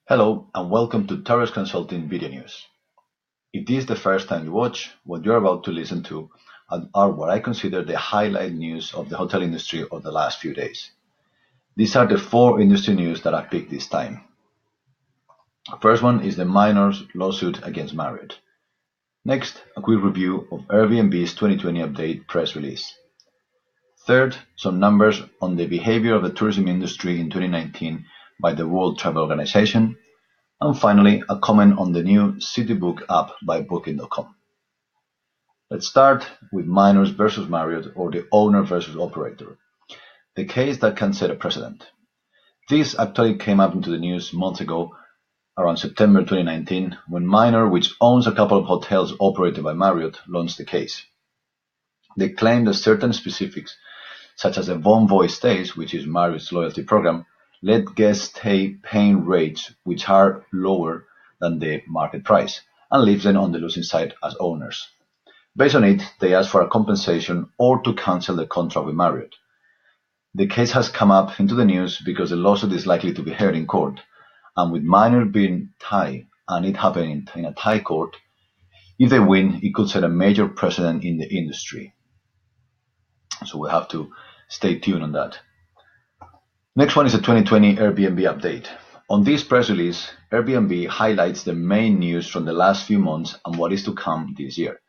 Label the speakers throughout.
Speaker 1: Hello and welcome to Torres Consulting Video News. If this is the first time you watch, what you're about to listen to are what I consider the highlight news of the hotel industry of the last few days. These are the four industry news that I picked this time. First one is the minors' lawsuit against Marriott. Next, a quick review of Airbnb's 2020 update press release. Third, some numbers on the behavior of the tourism industry in 2019 by the World Travel Organization. And finally, a comment on the new CityBook app by Booking.com. Let's start with minors versus Marriott, or the owner versus operator, the case that can set a precedent. This actually came up into the news months ago, around September 2019, when Minor, which owns a couple of hotels operated by Marriott, launched the case. They claimed that certain specifics, such as the Bonvoy Stays, which is Marriott's loyalty program, let guests stay paying rates which are lower than the market price, and leaves them on the losing side as owners. Based on it, they asked for a compensation or to cancel the contract with Marriott. The case has come up into the news because the lawsuit is likely to be heard in court, and with Minor being Thai and it happening in a Thai court, if they win, it could set a major precedent in the industry. So we have to stay tuned on that. Next one is the 2020 Airbnb update. On this press release, Airbnb highlights the main news from the last few months and what is to come this year.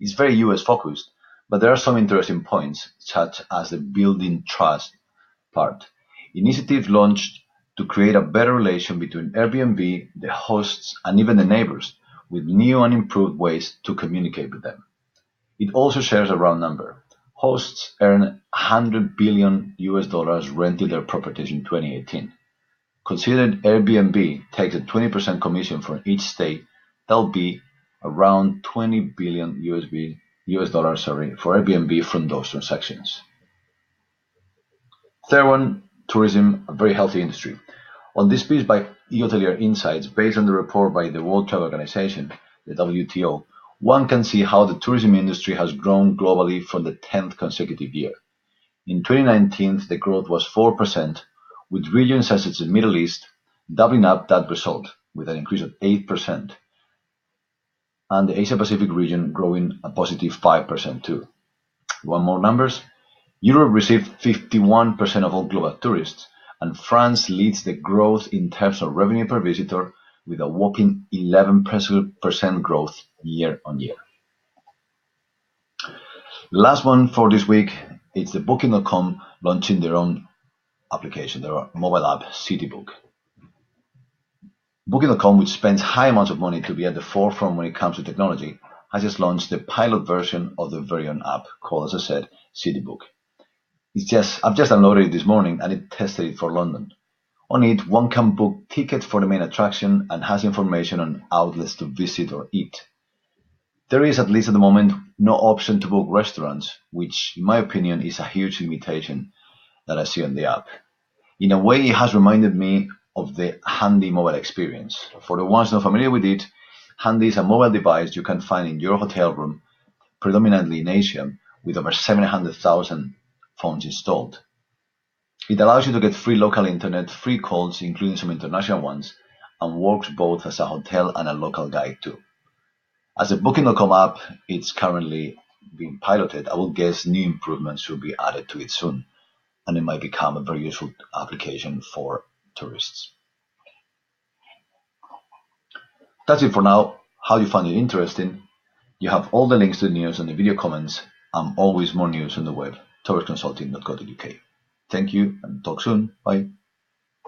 Speaker 1: It's very US focused, but there are some interesting points, such as the building trust part. Initiative launched to create a better relation between Airbnb, the hosts, and even the neighbors, with new and improved ways to communicate with them. It also shares a round number. Hosts earn $100 billion renting their properties in 2018. Considering Airbnb takes a 20% commission for each stay, that'll be around $20 billion for Airbnb from those transactions. Third one, tourism, a very healthy industry. On this piece by eHotelier Insights, based on the report by the World Travel Organization, the WTO, one can see how the tourism industry has grown globally for the 10th consecutive year. In 2019, the growth was 4%, with regions such as the Middle East doubling up that result, with an increase of 8%, and the Asia-Pacific region growing a positive 5% too. One more numbers. Europe received 51% of all global tourists, and France leads the growth in terms of revenue per visitor with a whopping 11% growth year on year. Last one for this week is the Booking.com launching their own application, their mobile app, CityBook. Booking.com, which spends high amounts of money to be at the forefront when it comes to technology, has just launched the pilot version of their very own app called, as I said, CityBook. I've just downloaded it this morning and it tested it for London. On it, one can book tickets for the main attraction and has information on outlets to visit or eat. There is, at least at the moment, no option to book restaurants, which, in my opinion, is a huge limitation that I see on the app. In a way, it has reminded me of the Handy mobile experience. For the ones not familiar with it, Handy is a mobile device you can find in your hotel room, predominantly in Asia, with over 700,000 phones installed. It allows you to get free local internet, free calls, including some international ones, and works both as a hotel and a local guide too. As the Booking.com app is currently being piloted, I would guess new improvements will be added to it soon, and it might become a very useful application for tourists. That's it for now. How you found it interesting? You have all the links to the news and the video comments, and always more news on the web, torresconsulting.co.uk. Thank you and talk soon. Bye.